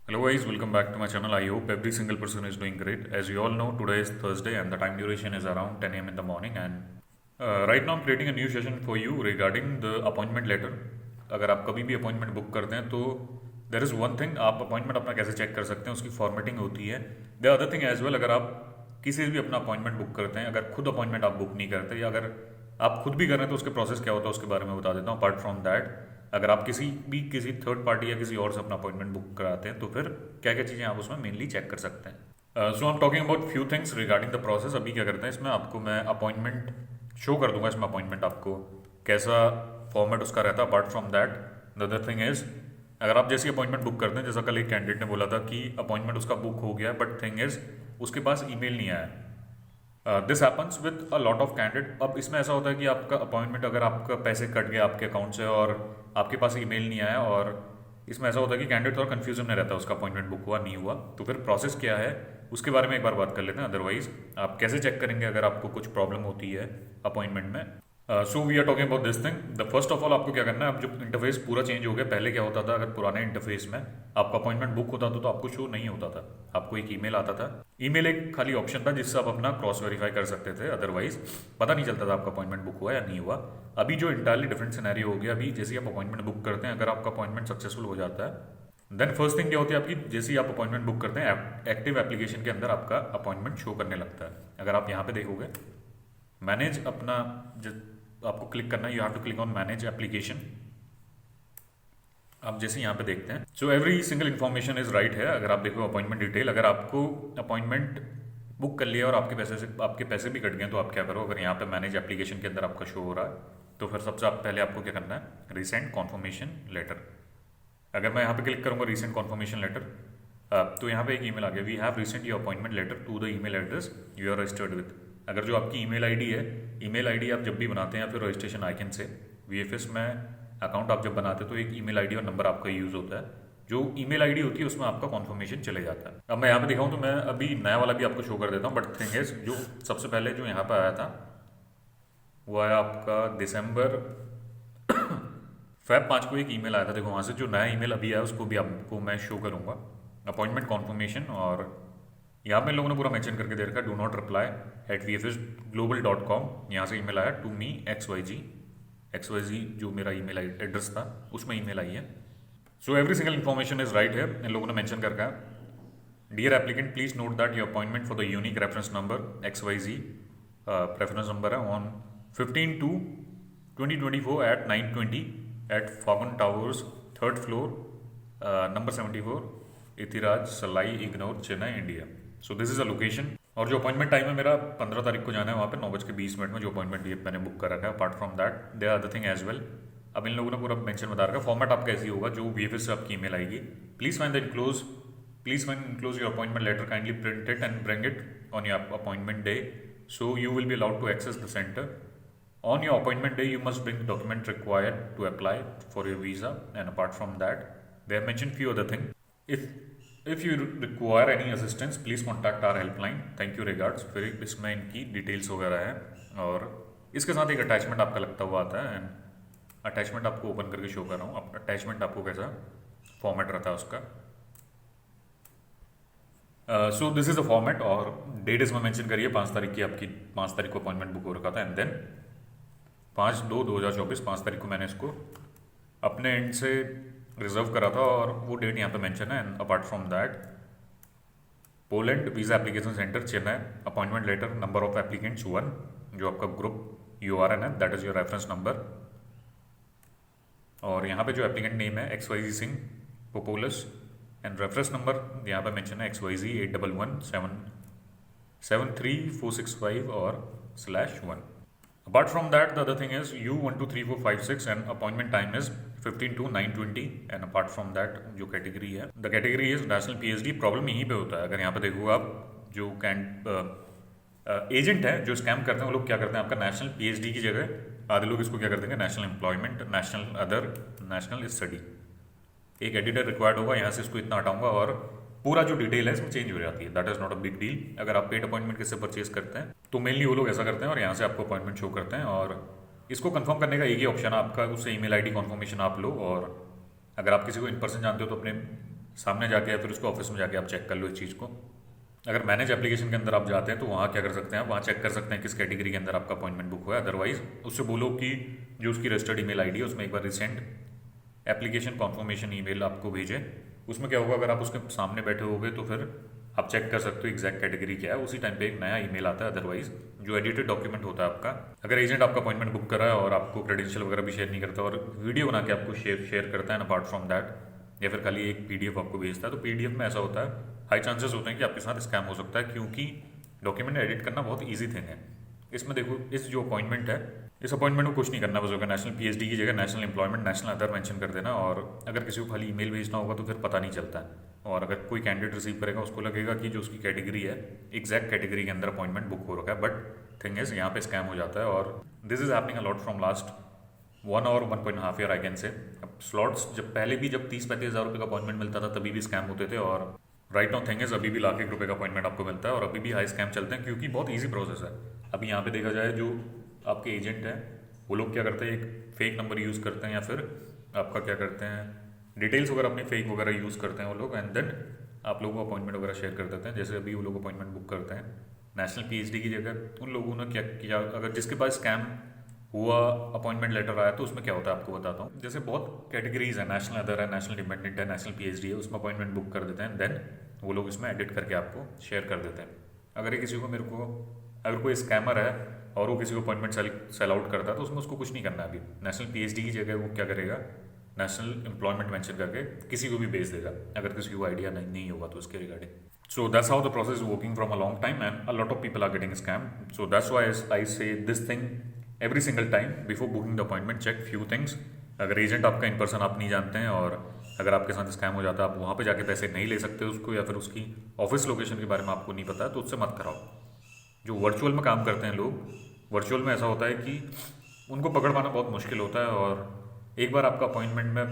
Hello guys, welcome back to my channel. I hope every single person is doing great. As you all know, today is Thursday and the time duration is around 10 a.m. in the morning. And right now I'm creating a new session for you regarding the appointment letter. अगर आप कभी भी appointment book करते हैं तो there is one thing, आप appointment अपना कैसे चेक कर सकते हैं, उसकी फॉर्मेटिंग होती है. The other thing as well, अगर आप किसी से भी अपना अपॉइंटमेंट बुक करते हैं, अगर खुद अपॉइंटमेंट आप बुक नहीं करते या अगर आप खुद भी कर रहे हैं तो उसके प्रोसेस क्या होता है उसके बारे में बता देता हूँ. अपार्ट फ्रॉम दैट, अगर आप किसी थर्ड पार्टी या किसी और से अपना अपॉइंटमेंट बुक कराते हैं तो फिर क्या क्या चीज़ें आप उसमें मेनली चेक कर सकते हैं. So I am talking about few things regarding the process. अभी क्या करते हैं, इसमें आपको मैं अपॉइंटमेंट शो कर दूंगा. इसमें अपॉइंटमेंट आपको कैसा फॉर्मेट उसका रहता है. Apart from that, the other thing is, अगर आप जैसी अपॉइंटमेंट बुक करते हैं, जैसा कल एक कैंडिडेट ने बोला था कि अपॉइंटमेंट उसका बुक हो गया, बट थिंग इज उसके पास ईमेल नहीं आया. This happens with a lot of candidate. अब इसमें ऐसा होता है कि आपका अपॉइंटमेंट, अगर आपका पैसे कट गए आपके अकाउंट से और आपके पास ईमेल नहीं आया, और इसमें ऐसा होता है कि कैंडिडेट थोड़ा कंफ्यूजन में रहता है उसका अपॉइंटमेंट बुक हुआ नहीं हुआ. तो फिर प्रोसेस क्या है उसके बारे में एक बार बात कर लेते हैं. अदरवाइज आप कैसे चेक करेंगे अगर आपको कुछ प्रॉब्लम होती है अपॉइंटमेंट में. So we are talking about this thing. The first of all आपको क्या करना है, अब जो इंटरफेस पूरा चेंज हो गया. पहले क्या होता था, अगर पुराने इंटरफेस में आपका अपॉइंटमेंट बुक होता था तो आपको शो नहीं होता था, आपको एक ईमेल आता था. ईमेल एक खाली ऑप्शन था जिससे आप अपना क्रॉस वेरीफाई कर सकते थे. अदरवाइज पता नहीं चलता था आपका अपॉइंटमेंट बुक हुआ या नहीं हुआ. अभी जो इंटायरली डिफरेंट सिनेरियो हो गया. अभी जैसे आप अपॉइंटमेंट बुक करते हैं, अगर आपका अपॉइंटमेंट सक्सेसफुल हो जाता है, देन फर्स्ट थिंग क्या होती है आपकी, जैसे ही आप अपॉइंटमेंट बुक करते हैं, एक्टिव एप्लीकेशन के अंदर आपका अपॉइंटमेंट शो करने लगता है. अगर आप यहाँ पे देखोगे, मैनेज अपना, आपको क्लिक करना है, you have to click on manage application. आप जैसे यहाँ पे देखते हैं, so every single information is right है. अगर आप देखो अपॉइंटमेंट डिटेल, अगर आपको अपॉइंटमेंट बुक कर लिया और आपके पैसे भी कट गए तो आप क्या करो. अगर यहाँ पे मैनेज एप्लीकेशन के अंदर आपका शो हो रहा है तो फिर सबसे पहले आपको क्या करना है, रिसेंट कॉन्फर्मेशन लेटर. अगर मैं यहाँ पे क्लिक करूँगा रिसेंट कॉन्फर्मेशन लेटर, तो यहाँ पे एक ईमेल आ गया, we have resent your appointment letter to the email address you are registered with. अगर जो आपकी ईमेल आईडी है, ईमेल आईडी आप जब भी बनाते हैं या फिर रजिस्ट्रेशन आइकन से वीएफएस में अकाउंट आप जब बनाते हैं तो एक ईमेल आईडी और नंबर आपका यूज़ होता है. जो ईमेल आईडी होती है उसमें आपका कॉन्फर्मेशन चले जाता है. अब मैं यहाँ पे दिखाऊँ तो मैं अभी नया वाला भी आपको शो कर देता हूँ. बट थिंग इज, जो सबसे पहले जो यहाँ पे आया था वो है आपका दिसंबर फेब 5 को एक ईमेल आया था. देखो वहाँ से जो नया ईमेल अभी आया उसको भी आपको मैं शो करूँगा, अपॉइंटमेंट कॉन्फर्मेशन. और यहाँ पे इन लोगों ने पूरा मेंशन करके दे रखा है, डू नॉट रिप्लाई @vfsglobal.com. यहाँ से ईमेल आया टू मी XYZ जो मेरा ईमेल एड्रेस था उसमें ईमेल आई है. So every single information is right है. इन लोगों ने मेंशन कर रखा है, dear applicant please note that your appointment for the unique reference number XYZ, reference number है on 15/2/2024 at 9:20 at Fagun Towers, third floor, number 74, Ethiraj Salai Egmore, Chennai, India. So this is a location. और जो अपॉइंटमेंट टाइम है मेरा 15 तारीख को जाना है वहाँ पे 9:20 में, जो अपॉइंटमेंट ये मैंने बुक कर रखा है. Apart from that there are other thing as well. अब इन लोगों ने पूरा मेंशन बता रखा है. फॉर्मेट आपका ऐसी होगा, जो वीएफएस से आपकी ईमेल आएगी, please find enclose your appointment letter, kindly print it and bring it on your appointment day, so you will be allowed to access the centre. On your appointment day, you must bring the document required to apply for your visa. And apart from that, they have mentioned few other things. If if you require any assistance, please contact our helpline. Thank you, regards. फिर इसमें इनकी details वगैरह है और इसके साथ एक attachment आपका लगता हुआ आता है. एंड अटैचमेंट आपको ओपन करके शो कर रहा हूँ. अटैचमेंट आपको कैसा फॉर्मेट रहता है उसका. सो दिस इज द फॉर्मेट. और डेट इसमें मेंशन करिए 5 तारीख की, आपकी 5 तारीख को अपॉइंटमेंट बुक हो रखा था. एंड देन 5/2/2024, 5 तारीख को मैंने इसको अपने एंड से रिजर्व करा था और वो डेट यहाँ पे मेंशन है. And apart from that, Poland visa application centre, Chennai, appointment letter, number of applicants 1, जो आपका ग्रुप URN है, that is your reference number. और यहाँ पे जो एप्लीकेंट नेम है XYZ सिंह पोपोलस. एंड रेफरेंस नंबर यहाँ पे मेंशन है XYZ 811-7373465 और /1. Apart from that, the other thing is U123456 and appointment time is 15 to 9:20. And apart from that, जो कैटेगरी है, the category is national PhD. Problem यहीं पे होता है. अगर यहाँ पे देखो आप, जो एजेंट है जो स्कैम करते हैं, वो लोग क्या करते हैं, आपका नेशनल PhD की जगह आधे लोग इसको क्या कर देंगे, national employment, national other, national study. एक एडिटर रिक्वायर्ड होगा, यहाँ से इसको इतना हटाऊंगा और पूरा जो डिटेल है इसमें चेंज हो जाती है. That is not a big deal. अगर आप पेड अपॉइंटमेंट किससे परचेज करते हैं तो मेनली वो लोग ऐसा करते हैं और यहाँ से आपको अपॉइंटमेंट शो करते हैं. और इसको कंफर्म करने का एक ही ऑप्शन है आपका, उससे ईमेल आईडी कंफर्मेशन आप लो. और अगर आप किसी को इन पर्सन जानते हो तो अपने सामने जाके या फिर उसको ऑफिस में जाके आप चेक कर लो इस चीज़ को। अगर मैनेज एप्लीकेशन के अंदर आप जाते हैं तो वहाँ क्या कर सकते हैं, वहाँ चेक कर सकते हैं किस कैटेगरी के अंदर आपका अपॉइंटमेंट बुक हुआ है। अदरवाइज उससे बोलो कि जो उसकी रजिस्टर्ड ईमेल आईडी है उसमें एक बार रिसेंट एप्लीकेशन कॉन्फर्मेशन ईमेल आपको भेजे। उसमें क्या होगा, अगर आप उसके सामने बैठे होगे तो फिर आप चेक कर सकते हो एग्जैक्ट कैटेगरी क्या है, उसी टाइम पे एक नया ईमेल आता है। अदरवाइज जो एडिटेड डॉक्यूमेंट होता है आपका, अगर एजेंट आपका अपॉइंटमेंट बुक कर रहा है और आपको क्रेडेंशियल वगैरह भी शेयर नहीं करता और वीडियो बना के आपको शेयर करता है, अपार्ट फ्रॉम दैट, या फिर खाली एक पीडीएफ आपको भेजता है, तो पीडीएफ में ऐसा होता है, हाई चांसेस होते हैं कि आपके साथ स्कैम हो सकता है, क्योंकि डॉक्यूमेंट एडिट करना बहुत ईजी थिंग है। इसमें देखो, इस जो अपॉइंटमेंट है, इस अपॉइंटमेंट को कुछ नहीं करना, बस होगा नेशनल पीएचडी की जगह national employment national other mention कर देना, और अगर किसी को खाली ईमेल भेजना होगा तो फिर पता नहीं चलता है। और अगर कोई कैंडिडेट रिसीव करेगा उसको लगेगा कि जो उसकी कैटेगरी है, एग्जैक्ट कैटेगरी के अंदर अपॉइंटमेंट बुक हो रखा है, बट थिंग इज यहाँ पे स्कैम हो जाता है। और this is happening a lot from last 1 और 1.5 ईयर आई कैन से। अब स्लॉट्स जब 30-35 हज़ार रुपये का अपॉइंटमेंट मिलता था तभी भी स्कैम होते थे, और राइट नाउ थिंग इज अभी भी लाख एक रुपये का अपॉइंटमेंट आपको मिलता है और अभी भी हाई स्कैम चलते हैं, क्योंकि बहुत ईजी प्रोसेस है। अभी यहाँ पे देखा जाए, जो आपके एजेंट हैं वो लोग क्या करते हैं, एक फेक नंबर यूज़ करते हैं, या फिर आपका क्या करते हैं, डिटेल्स वगैरह अपनी फेक वगैरह यूज़ करते हैं वो लोग, एंड देन आप लोगों को अपॉइंटमेंट वगैरह शेयर कर देते हैं। जैसे अभी वो लोग अपॉइंटमेंट बुक करते हैं नेशनल पीएचडी की जगह, उन लोगों ने क्या किया, अगर जिसके पास स्कैम हुआ अपॉइंटमेंट लेटर आया तो उसमें क्या होता है आपको बताता हूँ। जैसे बहुत कैटेगरीज है, नेशनल अदर है, नेशनल डिपेंडेंट है, नेशनल पीएचडी है, उसमें अपॉइंटमेंट बुक कर देते हैं, देन वो लोग इसमें एडिट करके आपको शेयर कर देते हैं। अगर ये किसी को अगर कोई स्कैमर है और वो किसी को अपॉइंटमेंट सेल आउट करता है तो उसमें उसको कुछ नहीं करना है। अभी नेशनल पीएचडी की जगह वो क्या करेगा, नेशनल एम्प्लॉयमेंट मेंशन करके किसी को भी भेज देगा, अगर किसी को आइडिया नहीं होगा तो उसके regarding. So that's how the process is working from a long time, and a lot of people are getting scammed. So that's why I say this thing every single time before booking the appointment. Check few things. अगर agent आपका in person आप नहीं जानते हैं और अगर आपके साथ स्कैम हो जाता है, आप वहाँ पे जाके पैसे नहीं ले सकते उसको, या फिर उसकी ऑफिस लोकेशन के बारे में आपको नहीं पता है, तो उससे मत कराओ। जो वर्चुअल में काम करते हैं लोग, वर्चुअल में ऐसा होता है कि उनको पकड़ पाना बहुत मुश्किल होता है, और एक बार आपका अपॉइंटमेंट में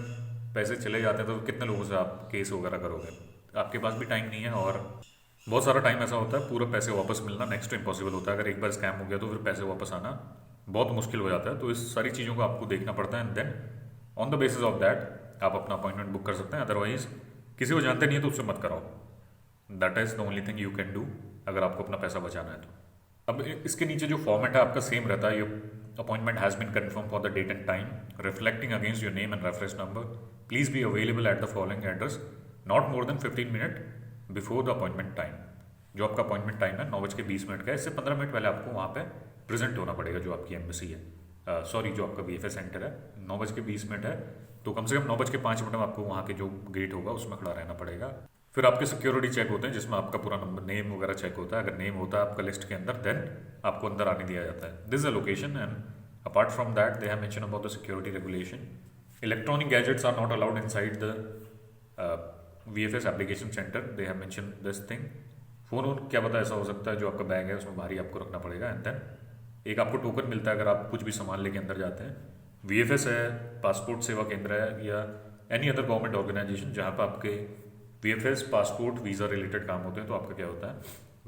पैसे चले जाते हैं तो कितने लोगों से आप केस वगैरह करोगे। आपके पास भी टाइम नहीं है, और बहुत सारा टाइम ऐसा होता है पूरा पैसे वापस मिलना नेक्स्ट टू इम्पॉसिबल होता है। अगर एक बार स्कैम हो गया तो फिर पैसे वापस आना बहुत मुश्किल हो जाता है। तो इस सारी चीज़ों को आपको देखना पड़ता है, and then on the basis of that आप अपना अपॉइंटमेंट बुक कर सकते हैं। अदरवाइज किसी को जानते नहीं है तो उससे मत कराओ। That is the only thing you can do अगर आपको अपना पैसा बचाना है तो। अब इसके नीचे जो फॉर्मेट है आपका सेम रहता है। Your appointment has been confirm for the date and time reflecting against your name and reference number. Please be available at the following address not more than 15 minute before the appointment time. जो आपका appointment time है 9:20 का है, इससे 15 minute पहले आपको वहाँ पे प्रेजेंट होना पड़ेगा जो आपकी एम्बेसी है, जो आपका VFS सेंटर है। 9:20 है तो कम से कम 9:05 में आपको वहाँ के जो गेट होगा उसमें खड़ा रहना पड़ेगा। फिर आपके सिक्योरिटी चेक होते हैं जिसमें आपका पूरा नंबर, नेम वगैरह चेक होता है। अगर नेम होता है आपका लिस्ट के अंदर, देन आपको अंदर आने दिया जाता है। This is a location, and apart from that they have mention about the security regulation. Electronic gadgets are not allowed inside the VFS application centre. They have mention this thing. Phone क्या पता ऐसा हो सकता है जो आपका bag है उसमें बाहर ही आपको रखना पड़ेगा, एंड देन एक आपको टोकन मिलता है अगर आप कुछ भी सामान लेके अंदर जाते हैं। VFS है, पासपोर्ट सेवा केंद्र है, या एनी अदर गवर्नमेंट ऑर्गेनाइजेशन जहाँ पर आपके VFS, पासपोर्ट, वीज़ा रिलेटेड काम होते हैं, तो आपका क्या होता है,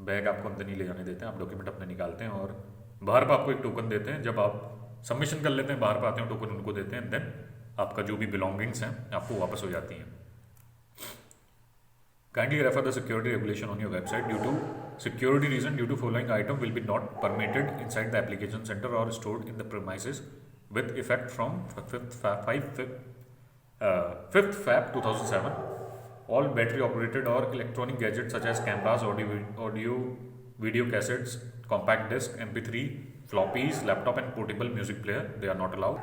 बैग आपको अंदर नहीं ले जाने देते हैं। आप डॉक्यूमेंट अपने निकालते हैं और बाहर पर आपको एक टोकन देते हैं। जब आप सबमिशन कर लेते हैं, बाहर पर आते हैं, टोकन उनको देते हैं, देन आपका जो भी बिलोंगिंग्स हैं आपको वापस हो जाती हैं। Kindly refer the security regulation on your website. Due to security reason, due to following item will be not permitted inside the application center or stored in the premises with effect from 5th Feb 2007. All battery operated or electronic gadgets such as cameras, audio video cassettes, compact disc, MP3, floppies, laptop and portable music player, they are not allowed.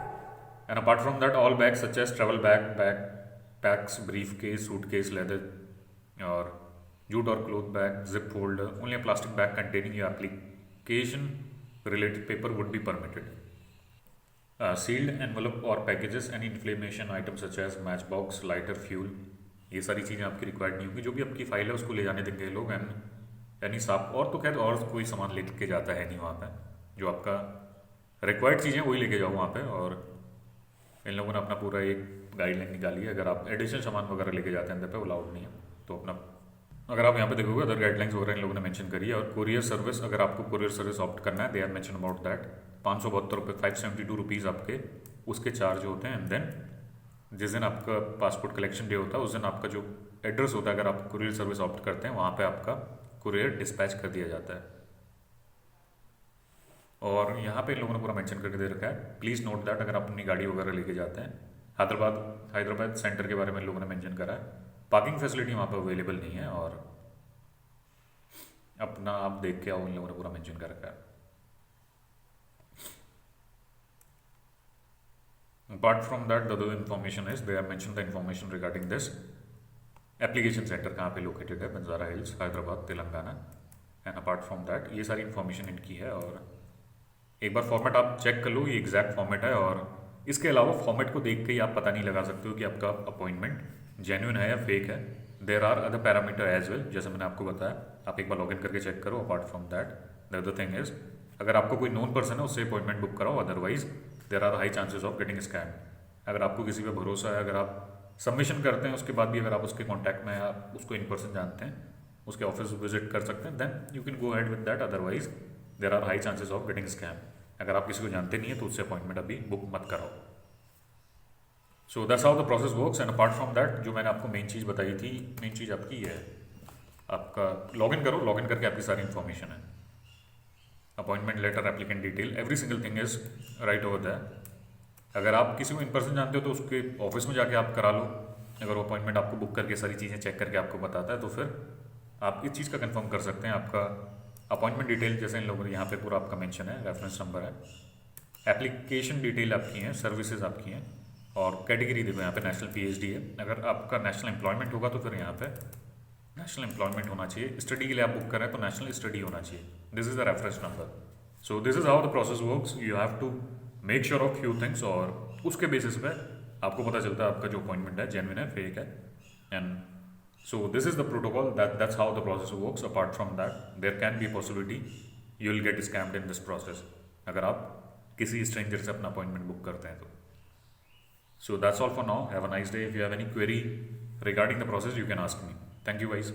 And apart from that, all bags such as travel bag, backpacks, briefcase, suitcase, leather or jute or cloth bag, zip folder, only a plastic bag containing your application related paper would be permitted. Sealed envelope or packages, any inflammation items such as matchbox, lighter, fuel, ये सारी चीज़ें आपकी required नहीं होगी। जो भी आपकी file है उसको ले जाने देंगे लोग, एंड यानी साफ, और तो खैर और कोई सामान लेके जाता है नहीं वहाँ पे। जो आपका रिक्वायर्ड चीज़ें वही लेके जाओ वहाँ पे। और इन लोगों ने अपना पूरा एक गाइडलाइन निकाली है। अगर आप एडिशनल सामान वगैरह लेके जाते हैं अंदर पे, वो अलाउड नहीं है। तो अपना, अगर आप यहाँ पे देखोगे अदर गाइडलाइंस वगैरह इन लोगों ने मेंशन करी है। और कोरियर सर्विस, अगर आपको कोरियर सर्विस ऑप्ट करना है, दे हैव मेंशन अबाउट दैट 572 रुपये, 572 रुपीज़ आपके उसके चार्ज होते हैं। एंड देन जिस दिन आपका पासपोर्ट कलेक्शन डे होता है उस दिन आपका जो एड्रेस होता है, अगर आप कुरियर सर्विस ऑप्ट करते हैं वहाँ पे आपका कुरियर डिस्पैच कर दिया जाता है। और यहाँ पे इन लोगों ने पूरा मेंशन करके दे रखा है, प्लीज़ नोट दैट अगर आप अपनी गाड़ी वगैरह लेके जाते हैं, हैदराबाद सेंटर के बारे में इन लोगों ने मेंशन करा है, पार्किंग फैसिलिटी वहाँ पे अवेलेबल नहीं है, और अपना आप देख के आओ, इन लोगों ने पूरा मेंशन कर रखा है। Apart from that, the other information is they have mentioned the information regarding this application centre कहाँ पे लोकेटेड है, Banjara hills, Hyderabad, Telangana. And apart from that ये सारी इन्फॉर्मेशन इनकी है, और एक बार फॉर्मेट आप चेक कर लो, ये एग्जैक्ट फॉर्मेट है, और इसके अलावा फॉर्मेट को देख के ही आप पता नहीं लगा सकते हो कि आपका अपॉइंटमेंट जेन्युइन है या फेक है। There are other parameter as well, जैसे मैंने आपको बताया, आप एक बार लॉगिन करके चेक करो। Apart from that the other thing is, अगर आपको कोई नोन पर्सन है उससे अपॉइंटमेंट बुक कराओ, otherwise there are high chances of getting scam. अगर आपको किसी पे भरोसा है, अगर आप सबमिशन करते हैं उसके बाद भी अगर आप उसके कॉन्टैक्ट में, आप उसको इन पर्सन जानते हैं, उसके ऑफिस विजिट कर सकते हैं, then you can go ahead with that, otherwise there are high chances of getting scam. अगर आप किसी को जानते नहीं है तो उससे अपॉइंटमेंट अभी बुक मत कराओ। So that's how the process works. And apart from that जो मैंने आपको मेन चीज़ बताई थी, मेन चीज़ आपकी ये है, आपका लॉगिन करो, लॉगिन करके आपकी सारी इन्फॉर्मेशन है, appointment letter, applicant detail, every single thing is right over that. अगर आप किसी को इन पर्सन जानते हो तो उसके ऑफिस में जाके आप करा लो, अगर वो अपॉइंटमेंट आपको बुक करके सारी चीज़ें चेक करके आपको बताता है तो फिर आप इस चीज़ का कंफर्म कर सकते हैं। आपका अपॉइंटमेंट डिटेल जैसे इन लोगों ने यहाँ पे पूरा आपका मेंशन है, रेफरेंस नंबर है, एप्लीकेशन डिटेल आपकी है, सर्विसेज आपकी हैं, और कैटेगरी देखो यहाँ पे नेशनल पीएचडी है। अगर आपका नेशनल एम्प्लॉयमेंट होगा तो फिर यहाँ पे नेशनल एम्प्लॉयमेंट होना चाहिए। स्टडी के लिए आप बुक कर रहे हैं तो नेशनल स्टडी होना चाहिए। This is the reference number. So this is how the process works. You have to make sure of few things, और उसके बेसिस पे आपको पता चलता है आपका जो अपॉइंटमेंट है जेन्युइन है, फेक है। And so this is the protocol, that's how the process works. Apart from that there can be possibility you will get scammed in this process, अगर आप किसी स्ट्रेंजर से अपना अपॉइंटमेंट बुक करते हैं तो। So that's all for now. Have a nice day. If you have any query regarding the process, you can ask me. Thank you, guys.